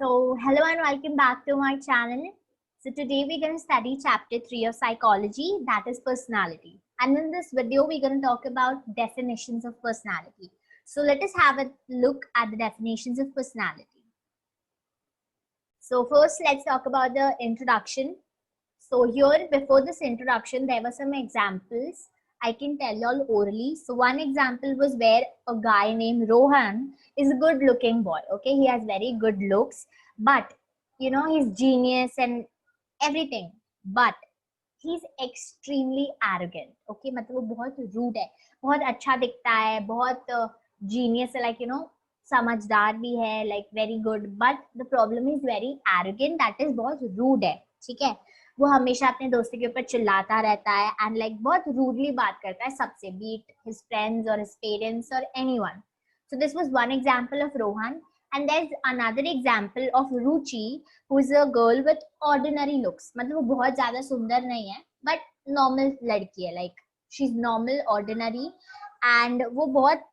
Hello and welcome back to my channel. So today we're going to study chapter 3 of psychology, that is personality. And in this video we're going to talk about definitions of personality. So let us have a look at the definitions of personality. So first let's talk about the introduction. So here before this introduction there were some examples I can tell y'all orally. So one example was where a guy named Rohan is a good looking boy. Okay, he has very good looks, but he's genius and everything, but he's extremely arrogant. Okay, मतलब वो बहुत rude है, बहुत अच्छा दिखता है, बहुत genius है, like समझदार भी है, like very good, but the problem is very arrogant, that is बहुत rude है. ठीक है, वो हमेशा अपने दोस्तों के ऊपर चिल्लाता रहता है एंड लाइक बहुत रूडली बात करता है सबसे, बीट हिज फ्रेंड्स और हिज पेरेंट्स और anyone. So this was one example of Rohan. And there is another example of Ruchi, who is a girl with ordinary looks. मतलब वो बहुत ज्यादा सुंदर नहीं है बट नॉर्मल लड़की है, like she is normal ordinary and वो बहुत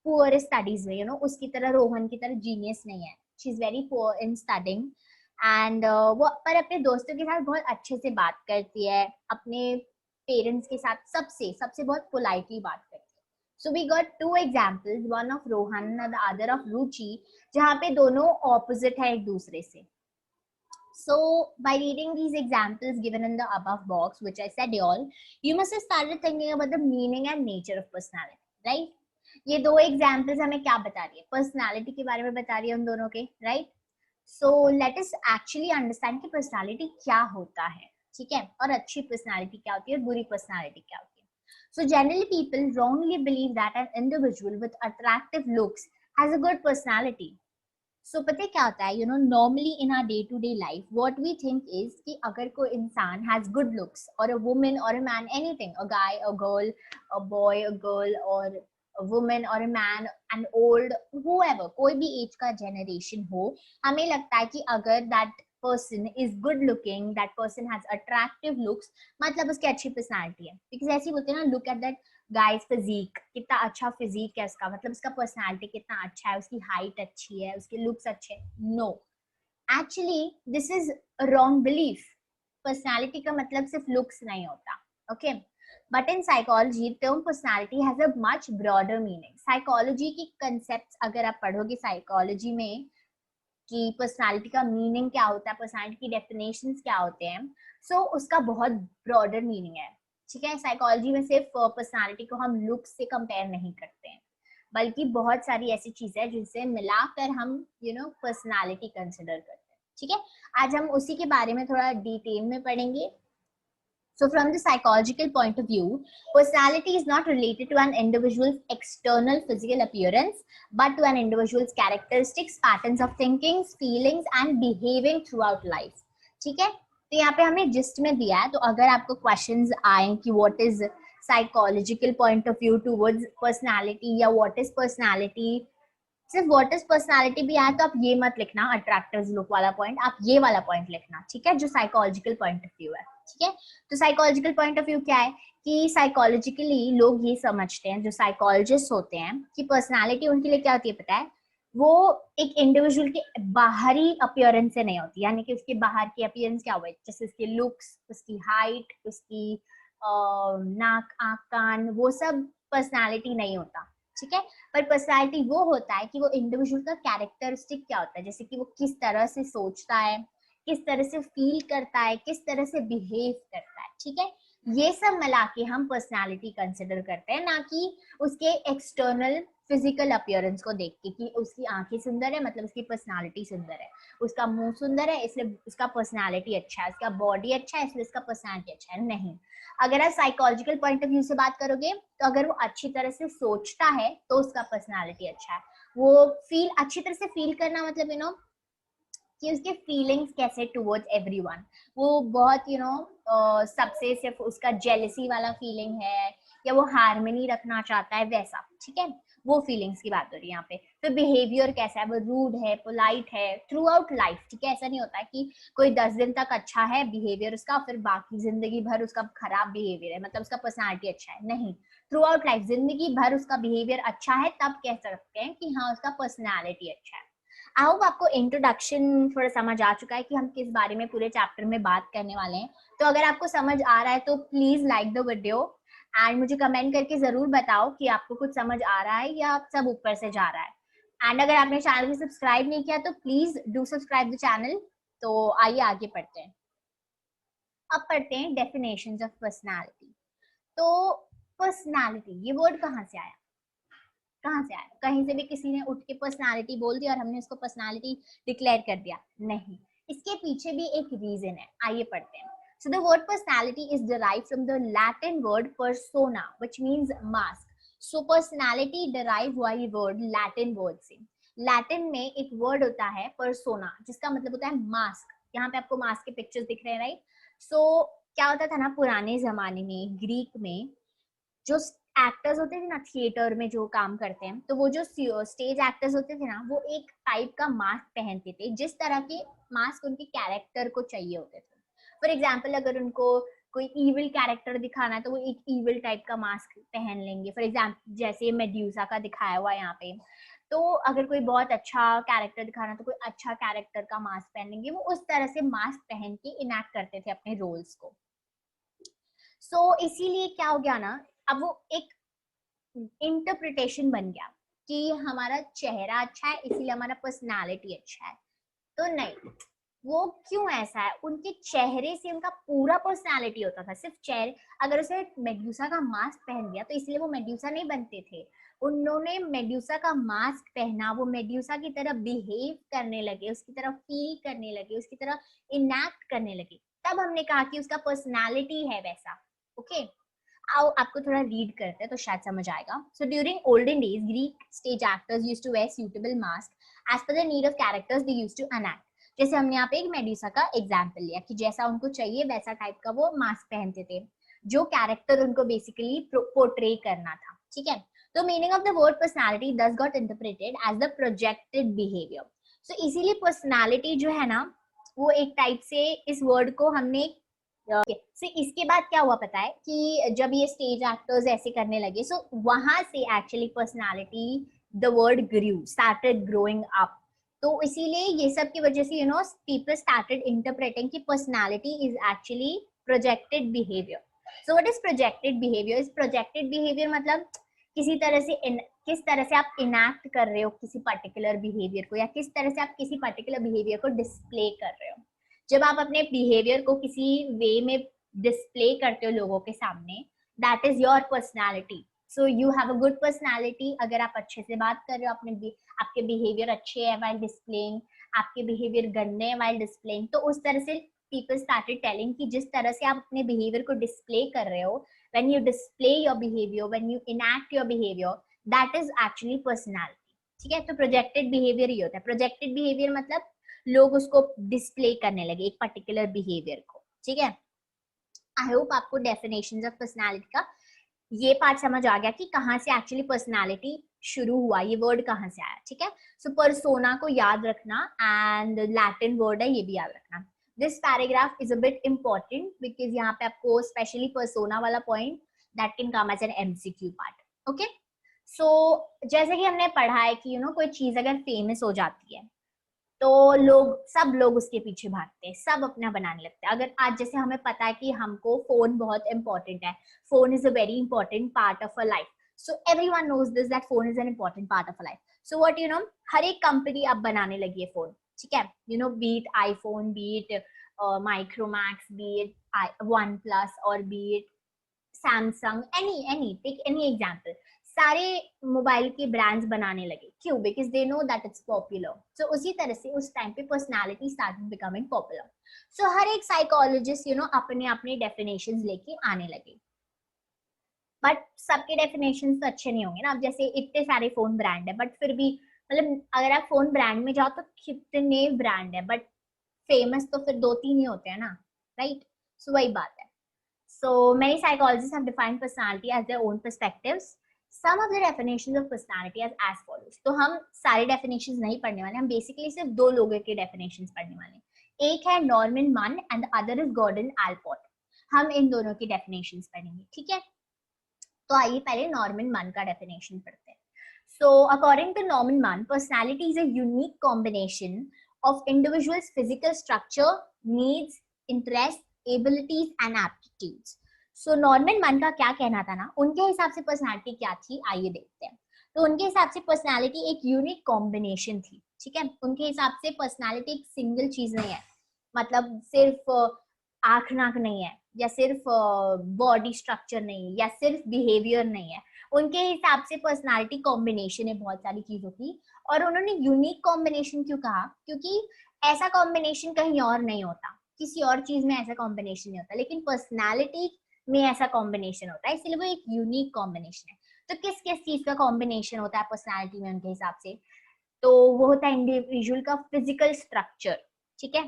पुअर स्टडीज में, उसकी तरह रोहन की तरह जीनियस नहीं है. She is very poor in studying and वो पर अपने दोस्तों के साथ बहुत अच्छे से बात करती है, अपने पेरेंट्स के साथ सबसे सबसे बहुत पोलाइटली बात करती है. So we got two examples, one of Rohan the other of Ruchi, जहाँ पे दोनों ऑपोजिट है एक दूसरे से. So by reading these examples given in the above box, which I said y'all, you must have started thinking about the meaning and nature of personality, right? ये दो examples हमें क्या बता रही है? पर्सनालिटी के बारे में बता रही है उन दोनों के, right? So let us actually understand कि पर्सनालिटी क्या होता है, ठीक है, और अच्छी पर्सनालिटी क्या होती है और बुरी पर्सनालिटी क्या होती है. So generally people wrongly believe that an individual with attractive looks has a good personality. So पता है क्या होता है, normally in our day to day life what we think is कि अगर कोई इंसान हैज गुड लुक्स और अ वुमन और a man, anything, a guy, a girl, a boy, a girl और a woman or a man, an old, whoever, कोई भी as का जनरेशन हो, हमें लगता है कि अगर that person is good looking, that person has attractive looks, मतलब उसकी अच्छी पर्सनालिटी है. बिकॉज ऐसे ही बोलते हैं ना, look at that guy's physique, कितना अच्छा फिजिक है उसका, मतलब उसका पर्सनालिटी कितना अच्छा है, उसकी हाइट अच्छी है, उसके लुक्स अच्छे हैं. No, actually this is wrong belief. Personality का मतलब सिर्फ लुक्स नहीं होता. Okay, but in psychology term personality has a much broader meaning. Psychology की कंसेप्ट अगर आप पढ़ोगे साइकोलॉजी में कि पर्सनालिटी का मीनिंग क्या होता है, पर्सनालिटी की डेफिनेशंस क्या होते हैं, सो उसका बहुत ब्रॉडर मीनिंग है. ठीक है, साइकोलॉजी में सिर्फ पर्सनालिटी को हम लुक्स से कंपेयर नहीं करते हैं, बल्कि बहुत सारी ऐसी चीजें हैं जिनसे मिलाकर हम पर्सनालिटी कंसिडर करते हैं. ठीक है, आज हम उसी के बारे में थोड़ा डिटेल में पढ़ेंगे. So from the psychological point of view, personality is not related to an individual's external physical appearance, but to an individual's characteristics, patterns of thinking, feelings and behaving throughout life. ठीक है, तो यहाँ पे हमें gist में दिया है, तो अगर आपको क्वेश्चंस आए कि what is psychological point of view towards personality या व्हाट इज पर्सनालिटी, सिर्फ व्हाट इज पर्सनालिटी भी आया तो आप ये मत लिखना अट्रैक्टिव लुक वाला पॉइंट, आप ये वाला पॉइंट लिखना. ठीक है, जो साइकोलॉजिकल पॉइंट ऑफ व्यू है. ठीक है, तो साइकोलॉजिकल पॉइंट ऑफ व्यू क्या है कि साइकोलॉजिकली लोग ये समझते हैं, जो साइकोलॉजिस्ट होते हैं, कि पर्सनालिटी उनके लिए क्या होती है पता है, वो एक इंडिविजुअल के बाहरी अपीयरेंस से नहीं होती, यानी कि उसके बाहर की अपीयरेंस क्या हुआ, जैसे उसके लुक्स, उसकी हाइट, उसकी नाक, आंख, कान, वो सब पर्सनालिटी नहीं होता. ठीक है, पर पर्सनालिटी वो होता है कि वो इंडिविजुअल का कैरेक्टरिस्टिक क्या होता है, जैसे कि वो किस तरह से सोचता है, किस तरह से फील करता है, किस तरह से बिहेव करता है. ठीक है, ये सब मिला के हम पर्सनालिटी कंसिडर करते हैं, ना कि उसके एक्सटर्नल फिजिकल अपीयरेंस को देख के कि उसकी आंखें सुंदर है मतलब उसकी पर्सनालिटी सुंदर है, उसका मुंह सुंदर है इसलिए उसका पर्सनालिटी अच्छा है, उसका बॉडी अच्छा है इसलिए उसका पर्सनालिटी अच्छा है. नहीं, अगर आप साइकोलॉजिकल पॉइंट ऑफ व्यू से बात करोगे तो अगर वो अच्छी तरह से सोचता है तो उसका पर्सनालिटी अच्छा है. वो फील, अच्छी तरह से फील करना मतलब कि उसके फीलिंग्स कैसे टुवर्ड्स एवरीवन, वो बहुत सबसे सिर्फ उसका जेलसी वाला फीलिंग है या वो हार्मनी रखना चाहता है वैसा. ठीक है, वो फीलिंग्स की बात हो रही है यहाँ पे. फिर बिहेवियर कैसा है, वो रूड है, पोलाइट है थ्रू आउट लाइफ. ठीक है, ऐसा नहीं होता है कि कोई 10 दिन तक अच्छा है बिहेवियर उसका, फिर बाकी जिंदगी भर उसका खराब बिहेवियर है, मतलब उसका पर्सनालिटी अच्छा है. नहीं, थ्रू आउट लाइफ जिंदगी भर उसका बिहेवियर अच्छा है, तब कह सकते हैं कि हाँ उसका पर्सनालिटी अच्छा है. आई होप आपको इंट्रोडक्शन थोड़ा समझ आ चुका है कि हम किस बारे में पूरे चैप्टर में बात करने वाले हैं। तो अगर आपको समझ आ रहा है तो please like the video and मुझे कमेंट करके जरूर बताओ कि आपको कुछ समझ आ रहा है या सब ऊपर से जा रहा है। एंड अगर आपने चैनल को सब्सक्राइब नहीं किया तो please do subscribe the channel. तो आइए आगे पढ़ते हैं। अब पढ़ते हैं डेफिनेशंस ऑफ पर्सनालिटी। तो पर्सनालिटी ये वर्ड कहाँ से आया? कहाँ से आया? कहीं से भी किसी ने उठ के पर्सनालिटी बोल दिया और हमने उसको पर्सनालिटी डिक्लेयर कर दिया? नहीं, इसके पीछे भी एक रीजन है। आइए पढ़ते हैं। So the word personality is derived from the Latin word persona, which means mask. So personality derived हुआ ये word Latin word से। Latin में एक word होता है persona, जिसका मतलब होता है mask। यहाँ पे आपको mask के pictures दिख रहे हैं, राइट? So क्या होता था ना पुराने जमाने में, ग्रीक में, जो एक्टर्स होते थे ना थिएटर में जो काम करते हैं, तो वो जो स्टेज एक्टर्स होते थे ना, वो एक टाइप का मास्क पहनते थे, जिस तरह के मास्क उनके कैरेक्टर को चाहिए होते थे। फॉर एग्जाम्पल अगर उनको कोई इविल कैरेक्टर दिखाना है तो वो एक इविल टाइप का मास्क पहन लेंगे। फॉर एग्जाम्पल जैसे मेड्यूसा का दिखाया हुआ है यहाँ पे। तो अगर कोई बहुत अच्छा कैरेक्टर दिखाना है तो कोई अच्छा कैरेक्टर का मास्क पहनेंगे। वो उस तरह से मास्क पहन के इनैक्ट करते थे अपने रोल्स को। इसीलिए क्या हो गया ना, अब वो एक इंटरप्रिटेशन बन गया कि हमारा चेहरा अच्छा है इसलिए हमारा पर्सनालिटी अच्छा है। तो नहीं, वो क्यों ऐसा है? उनके चेहरे से उनका पूरा पर्सनालिटी होता था, सिर्फ चेहरे। अगर उसे मेड्यूसा का मास्क पहन दिया तो इसलिए वो मेड्यूसा नहीं बनते थे। उन्होंने मेड्यूसा का मास्क पहना, वो मेड्यूसा की तरह बिहेव करने लगे, उसकी तरह फील करने लगे, उसकी तरह इनैक्ट करने लगे, तब हमने कहा कि उसका पर्सनालिटी है वैसा। ओके, आओ आपको थोड़ा रीड करते हैं तो शायद समझ आएगा। So during olden days Greek stage actors used to wear suitable mask as per the need of characters they used to enact. जैसे हमने यहाँ पे एक मेड्यूसा का एग्जाम्पल लिया कि जैसा उनको चाहिए वैसा टाइप का वो मास्क पहनते थे, जो कैरेक्टर उनको बेसिकली पोर्ट्रे करना था। ठीक है, तो meaning of the word personality thus got interpreted as the projected behaviour. So इसीलिए पर्सनालिटी जो है ना, वो एक टाइप से इस वर्ड को हमने so, इसके बाद क्या हुआ पता है कि जब ये स्टेज एक्टर्स ऐसे करने लगे, सो वहां से actually personality the word grew started growing up. तो इसीलिए ये सब की वजह से पीपल स्टार्टेड इंटरप्रेटिंग कि personality is actually projected behaviour. So what is projected behaviour? Is projected behaviour मतलब किसी तरह से किस तरह से आप इनैक्ट कर रहे हो किसी पर्टिकुलर बिहेवियर को, या किस तरह से आप किसी पर्टिकुलर बिहेवियर को डिस्प्ले कर रहे हो। जब आप अपने बिहेवियर को किसी वे में डिस्प्ले करते हो लोगों के सामने, that is your personality. So you have a good personality अगर आप अच्छे से बात कर रहे हो, अपने आपके बिहेवियर अच्छे है वाइल डिस्प्लेइंग, आपके बिहेवियर गंदे हैं वाइल डिस्प्लेइंग। तो उस तरह से पीपल स्टार्टेड टेलिंग कि जिस तरह से आप अपने बिहेवियर को डिस्प्ले कर रहे हो, when you display your behaviour, when you enact your behaviour, that is actually personality. ठीक है, तो प्रोजेक्टेड बिहेवियर ही होता है। प्रोजेक्टेड बिहेवियर मतलब लोग उसको डिस्प्ले करने लगे एक पर्टिकुलर बिहेवियर को। ठीक है, आई होप आपको डेफिनेशन ऑफ पर्सनालिटी का ये पार्ट समझ आ गया कि कहाँ से एक्चुअली पर्सनालिटी शुरू हुआ, ये वर्ड कहाँ से आया। ठीक है, सो पर्सोना को याद रखना एंड लैटिन वर्ड है, ये भी याद रखना। This paragraph is a bit important because यहाँ पे आपको स्पेशली पर्सोना वाला point that can come as an MCQ part. Okay, so जैसे कि हमने पढ़ा है कि कोई चीज अगर फेमस हो जाती है तो सब लोग उसके पीछे भागते हैं, सब अपना बनाने लगते हैं। अगर आज जैसे हमें पता है कि हमको फोन बहुत इंपॉर्टेंट है, phone is a very important part of a life, so everyone knows this that phone is an important part of a life. So what हर एक कंपनी अब बनाने लगी है फोन। ठीक है, be it iPhone, be it Micromax, be it OnePlus और be it Samsung, any take any example, सारे मोबाइल के ब्रांड्स बनाने लगे। क्यों? Because they know that it's popular. So उसी तरह से उस टाइम पे पर्सनालिटी स्टार्टेड बिकमिंग पॉपुलर। सो हर एक साइकोलॉजिस्ट अपने अपने डेफिनेशंस लेके आने लगे, बट सबके डेफिनेशंस तो अच्छे नहीं होंगे ना। अब जैसे इतने सारे फोन ब्रांड है, बट फिर भी मतलब अगर आप फोन ब्रांड में जाओ तो कितने ब्रांड है, बट फेमस तो फिर 2-3 ही होते हैं ना, राइट? सो वही बात है। So many psychologists have defined personality as their own perspectives. Some of the definitions of personality as follows. तो हम सारे definitions नहीं पढ़ने वाले, हम basically सिर्फ 2 लोगों के definitions पढ़ने वाले। एक है नॉर्मन मन and the other is Gordon Allport. हम इन दोनों की definitions पढ़ेंगे। ठीक है, तो आइए पहले नॉर्मन मन का definition पढ़ते हैं। So according to Norman Mann, personality is a unique combination of individuals' physical structure, needs, interests, abilities and aptitudes. So Norman मन का क्या कहना था ना, उनके हिसाब से पर्सनालिटी क्या थी, आइए देखते हैं. तो उनके हिसाब से पर्सनालिटी एक यूनिक कॉम्बिनेशन थी. ठीक है, उनके हिसाब से पर्सनालिटी एक सिंगल चीज नहीं है, मतलब सिर्फ आंख नाक नहीं है, या सिर्फ बॉडी स्ट्रक्चर नहीं है, या सिर्फ बिहेवियर नहीं है. उनके हिसाब से पर्सनालिटी कॉम्बिनेशन है बहुत सारी चीजों की. और उन्होंने यूनिक कॉम्बिनेशन क्यों कहा, क्योंकि ऐसा कॉम्बिनेशन कहीं और नहीं होता, किसी और चीज में ऐसा कॉम्बिनेशन नहीं होता, लेकिन पर्सनालिटी में ऐसा कॉम्बिनेशन होता है, इसलिए वो एक यूनिक कॉम्बिनेशन है. तो किस किस चीज का कॉम्बिनेशन होता है पर्सनालिटी में उनके हिसाब से, तो वो होता है इंडिविजुअल का फिजिकल स्ट्रक्चर. ठीक है,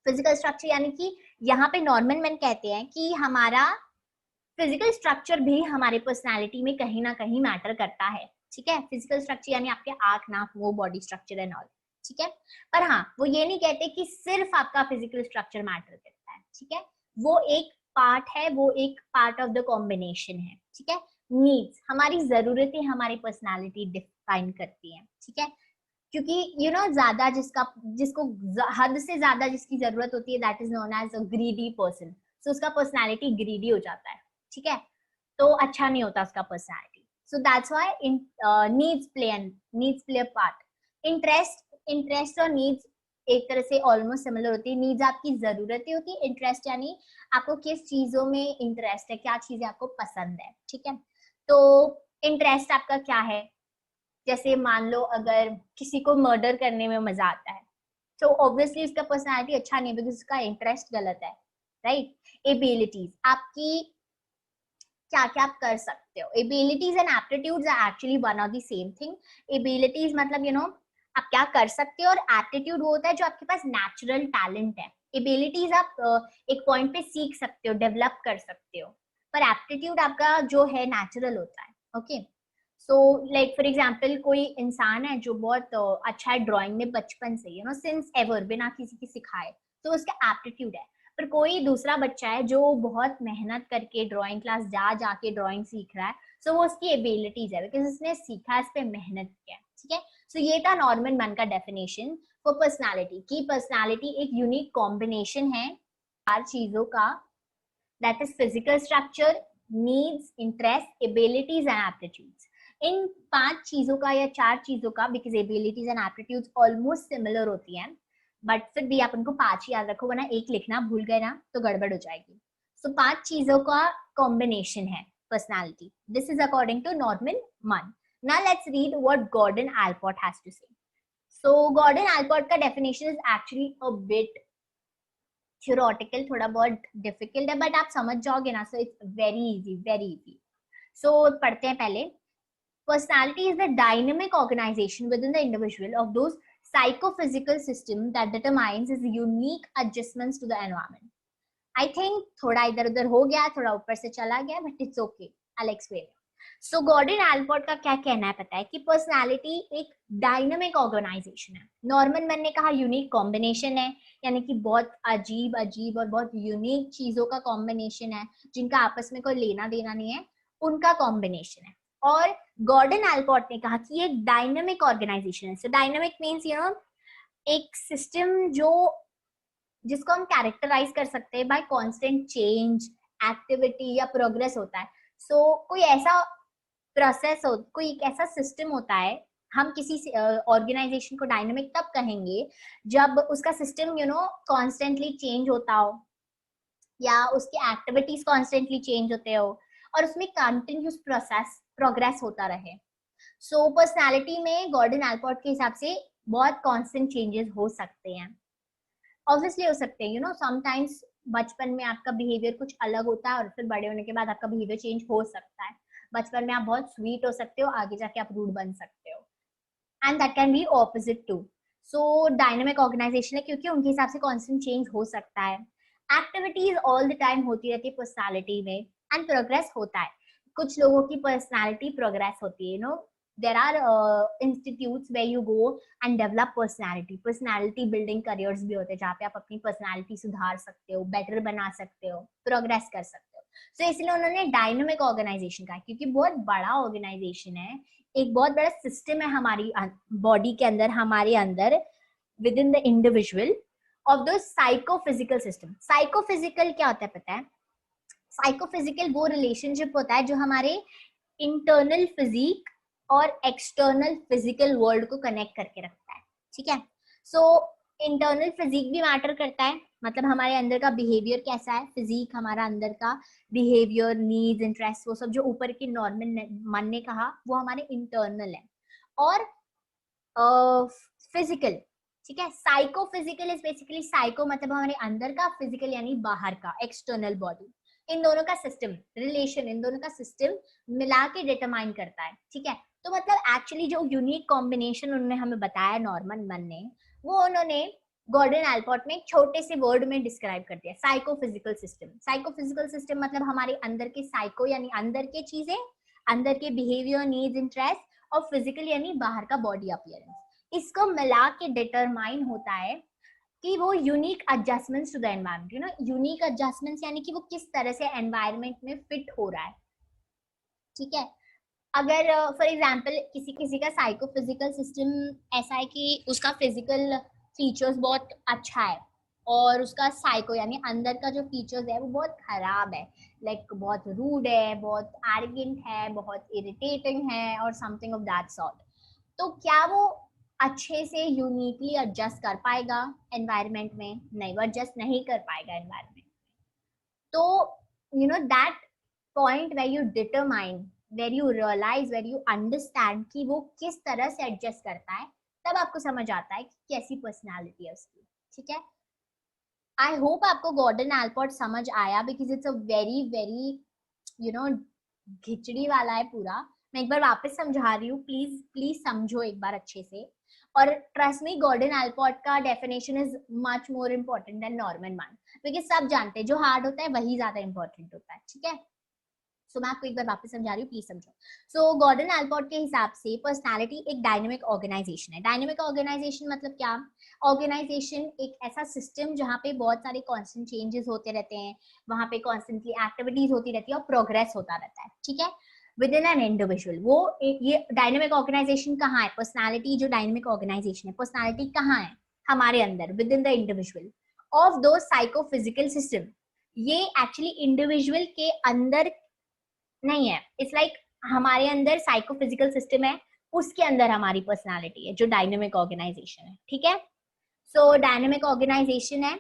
फिजिकल स्ट्रक्चर यानी कि यहाँ पे नॉर्मन मैन कहते हैं कि हमारा फिजिकल स्ट्रक्चर भी हमारे पर्सनालिटी में कहीं ना कहीं मैटर करता है. ठीक है, फिजिकल स्ट्रक्चर यानी आपके आंख नाक वो बॉडी स्ट्रक्चर एंड ऑल. ठीक है, पर हाँ वो ये नहीं कहते कि सिर्फ आपका फिजिकल स्ट्रक्चर मैटर करता है. ठीक है, वो एक पार्ट है, वो एक पार्ट ऑफ द कॉम्बिनेशन है. ठीक है, नीड्स, हमारी जरूरतें हमारी पर्सनालिटी डिफाइन करती है. ठीक है, क्योंकि ज्यादा जिसको हद से ज्यादा जिसकी जरूरत होती है, that is known as a greedy person. So उसका पर्सनालिटी ग्रीडी हो जाता है. ठीक है, तो अच्छा नहीं होता उसका personality. So that's why needs play a part. Interest और नीड्स एक तरह से ऑलमोस्ट सिमिलर होती है. नीड्स आपकी जरूरतें होती है, इंटरेस्ट यानी आपको किस चीजों में इंटरेस्ट है, क्या चीजें आपको पसंद है. ठीक है, तो इंटरेस्ट आपका क्या है, जैसे मान लो अगर किसी को मर्डर करने में मजा आता है, तो ऑब्वियसली उसका पर्सनालिटी अच्छा नहीं, बिकॉज उसका इंटरेस्ट गलत है. राइट. एबिलिटीज, आपकी क्या क्या आप कर सकते हो. Abilities and aptitudes are actually one of the same thing. Abilities मतलब आप क्या कर सकते हो, और एप्टीट्यूड वो होता है जो आपके पास नेचुरल टैलेंट है. एबिलिटीज आप एक पॉइंट पे सीख सकते हो, डेवलप कर सकते हो, पर एप्टीट्यूड आपका जो है नेचुरल होता है. Okay, so like for example कोई इंसान है जो बहुत अच्छा है ड्राइंग में बचपन से, सिंस एवर, बिना किसी की सिखाए, तो उसका एप्टीट्यूड है. पर कोई दूसरा बच्चा है जो बहुत मेहनत करके ड्राइंग क्लास जा जाके ड्राइंग सीख रहा है, सो वो उसकी एबिलिटीज है, बिकॉज उसने सीखा, इस पे मेहनत किया. ठीक है, सो ये था नॉर्मन मैन का डेफिनेशन फॉर पर्सनालिटी, की पर्सनालिटी एक यूनिक कॉम्बिनेशन है चार चीजों का, that is physical structure, needs, interest, abilities and aptitudes. इन पांच चीजों का या चार चीजों का, because abilities and aptitudes almost similar होती हैं, बट फिर भी आप उनको पांच याद रखो, वरना एक लिखना भूल गए ना तो गड़बड़ हो जाएगी. सो पांच चीजों का कॉम्बिनेशन है personality. This is according to Norman Munn. Now let's read what Gordon Allport has to say. So Gordon Allport का definition is actually a bit theoretical, थोड़ा बहुत डिफिकल्ट है, बट आप समझ जाओगे ना. So it's very easy, very easy. So पढ़ते हैं पहले. Personality is the dynamic organization within the individual of those psychophysical system that determines his unique adjustments to the environment. I think थोड़ा इधर उधर हो गया, थोड़ा ऊपर से चला गया, but it's okay. I'll explain. So Gordon Allport का क्या कहना है पता है, कि पर्सनालिटी एक डायनामिक ऑर्गेनाइजेशन है. नॉर्मन मैन ने कहा यूनिक कॉम्बिनेशन है, यानी कि बहुत अजीब अजीब और बहुत यूनिक चीजों का कॉम्बिनेशन है, जिनका आपस में कोई लेना देना नहीं है, उनका कॉम्बिनेशन है. और गॉर्डन एल्पोर्ट ने कहा कि ये एक डायनामिक ऑर्गेनाइजेशन है. सो डायनामिक मीन्स एक सिस्टम जिसको हम कैरेक्टराइज कर सकते हैं बाय कांस्टेंट चेंज, एक्टिविटी या प्रोग्रेस होता है. सो कोई ऐसा प्रोसेस हो, कोई एक ऐसा सिस्टम होता है, हम किसी ऑर्गेनाइजेशन को डायनामिक तब कहेंगे जब उसका सिस्टम कॉन्स्टेंटली चेंज होता हो, या उसकी एक्टिविटीज कॉन्स्टेंटली चेंज होते हो, और उसमें कंटिन्यूस प्रोग्रेस होता रहे. सो पर्सनालिटी में गॉर्डन एल्पोर्ट के हिसाब से बहुत कांस्टेंट चेंजेस हो सकते हैं. ऑब्वियसली हो सकते हैं, समटाइम्स बचपन में आपका बिहेवियर कुछ अलग होता है, और फिर बड़े होने के बाद आपका बिहेवियर चेंज हो सकता है. बचपन में आप बहुत स्वीट हो सकते हो, आगे जाके आप रूड बन सकते हो, and that can be opposite too. So dynamic organisation है क्योंकि उनके हिसाब से कांस्टेंट चेंज हो सकता है. एक्टिविटीज ऑल द टाइम होती रहती है पर्सनालिटी में, एंड प्रोग्रेस होता है. कुछ लोगों की पर्सनालिटी प्रोग्रेस होती है. there are institutes where you go and develop personality building careers भी होते हैं, जहाँ पे आप अपनी पर्सनालिटी सुधार सकते हो, बेटर बना सकते हो, प्रोग्रेस कर सकते हो. सो इसलिए उन्होंने डायनामिक ऑर्गेनाइजेशन कहा, क्योंकि बहुत बड़ा ऑर्गेनाइजेशन है, एक बहुत बड़ा सिस्टम है हमारी बॉडी के अंदर, हमारे अंदर, with in the individual of the psychophysical system. Psychophysical क्या होता है पता है? साइकोफिजिकल वो रिलेशनशिप होता है जो हमारे इंटरनल फिजिक और एक्सटर्नल फिजिकल वर्ल्ड को कनेक्ट करके रखता है, ठीक है। सो इंटरनल फिजिक भी मैटर करता है, मतलब हमारे अंदर का बिहेवियर कैसा है, फिजिक हमारा अंदर का बिहेवियर, नीड्स, इंटरेस्ट, वो सब जो ऊपर के नॉर्मल मन ने कहा वो हमारे इंटरनल है। और फिजिकल, ठीक है। साइकोफिजिकल इज बेसिकली, साइको मतलब हमारे अंदर का, फिजिकल यानी बाहर का, एक्सटर्नल बॉडी। इन दोनों का सिस्टम रिलेशन, इन दोनों का सिस्टम मिला के डिटरमाइन करता है, ठीक है। तो मतलब एक्चुअली जो यूनिक कॉम्बिनेशन उन्होंने हमें बताया नॉर्मन मन ने, वो उन्होंने गॉर्डन एल्पोर्ट में एक छोटे से वर्ड में डिस्क्राइब कर दिया, साइकोफिजिकल सिस्टम। साइकोफिजिकल सिस्टम मतलब हमारे अंदर के साइको यानी अंदर के चीजें, अंदर के बिहेवियर, नीड्स, इंटरेस्ट, और फिजिकल यानी बाहर का बॉडी अपीयरेंस। इसको मिला के डिटरमाइन होता है कि वो unique adjustments to the environment, you know, unique adjustments यानी कि वो किस तरह से एनवायरनमेंट में फिट हो रहा है, ठीक है। अगर फॉर एग्जांपल किसी किसी का साइकोफिजिकल सिस्टम ऐसा है कि उसका फिजिकल फीचर्स बहुत अच्छा है और उसका साइको यानी अंदर का जो फीचर्स है वो बहुत खराब है, लाइक बहुत रूड है, बहुत एरोगेंट है, बहुत इरिटेटिंग है और समथिंग ऑफ दैट सॉर्ट, तो क्या वो अच्छे से यूनिकली एडजस्ट कर पाएगा एनवायरनमेंट में? नहीं, वो एडजस्ट नहीं कर पाएगा एनवायरनमेंट। तो you know that point where you determine, where you realise, where you understand कि वो किस तरह से एडजस्ट करता है, तब आपको समझ आता है कि कैसी पर्सनालिटी है उसकी, ठीक है। आई होप आपको गॉर्डन एल्पोर्ट समझ आया, because it's a very very you know खिचड़ी वाला है पूरा। मैं एक बार वापस समझा रही हूँ, प्लीज प्लीज समझो एक बार अच्छे से। और ट्रस्ट मी, गॉर्डन एल्पोर्ट का definition is much more important then Norman one, because सब जानते हैं जो हार्ड होता है वही ज्यादा इंपॉर्टेंट होता है, ठीक है। सो मैं आपको एक बार वापस समझा रही हूँ, प्लीज समझो। सो गॉर्डन एल्पोर्ट के हिसाब से पर्सनालिटी एक डायनेमिक ऑर्गेनाइजेशन है। डायनेमिक ऑर्गेनाइजेशन मतलब क्या? ऑर्गेनाइजेशन एक ऐसा सिस्टम जहाँ पे बहुत सारे कॉन्स्टेंट चेंजेस होते रहते हैं, वहां पे कॉन्स्टेंटली एक्टिविटीज होती रहती है और प्रोग्रेस होता रहता है, ठीक है, विद इन एन इंडिविजुअल। वो ये डायनेमिक ऑर्गेनाइजेशन कहाँ है? पर्सनालिटी जो डायनेमिक ऑर्गेनाइजेशन है, पर्सनालिटी कहाँ है? हमारे अंदर, with in the individual of दो साइकोफिजिकल सिस्टम। ये एक्चुअली इंडिविजुअल के अंदर नहीं है, इट्स लाइक हमारे अंदर साइकोफिजिकल सिस्टम है, उसके अंदर हमारी पर्सनालिटी है जो डायनेमिक ऑर्गेनाइजेशन है, ठीक है। सो डायनेमिक ऑर्गेनाइजेशन है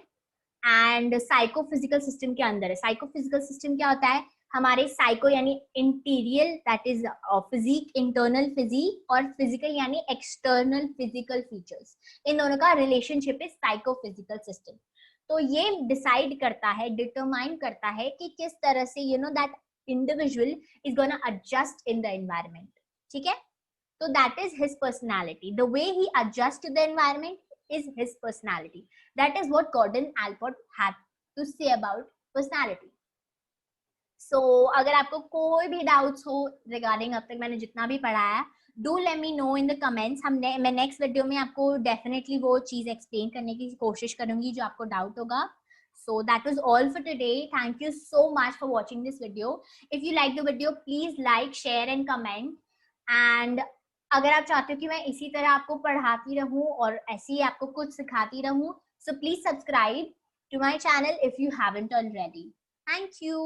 एंड साइकोफिजिकल सिस्टम के अंदर है। साइकोफिजिकल सिस्टम क्या होता है? हमारे साइको यानी interior, that is physique, internal physique, और फिजिकल यानी एक्सटर्नल फिजिकल फीचर्स, इन दोनों का रिलेशनशिप इज साइकोफिजिकल सिस्टम। तो ये डिसाइड करता है, डिटरमाइन करता है कि किस तरह से you know that individual is gonna adjust in the environment, ठीक है। So that is his personality. The way he adjusts to the environment is his personality. That is what Gordon Allport had to say about personality. So अगर आपको कोई भी doubts हो regarding अब तक मैंने जितना भी पढ़ाया, do let me know in the comments. मैं नेक्स्ट वीडियो में आपको डेफिनेटली वो चीज एक्सप्लेन करने की कोशिश करूंगी जो आपको डाउट होगा। So that was all for today. Thank you so much for watching this video. If you like the video, please like, share and comment. And अगर आप चाहते हो कि मैं इसी तरह आपको पढ़ाती रहूं और ऐसे ही आपको कुछ सिखाती रहूं, so please subscribe to my channel if you haven't already. Thank you.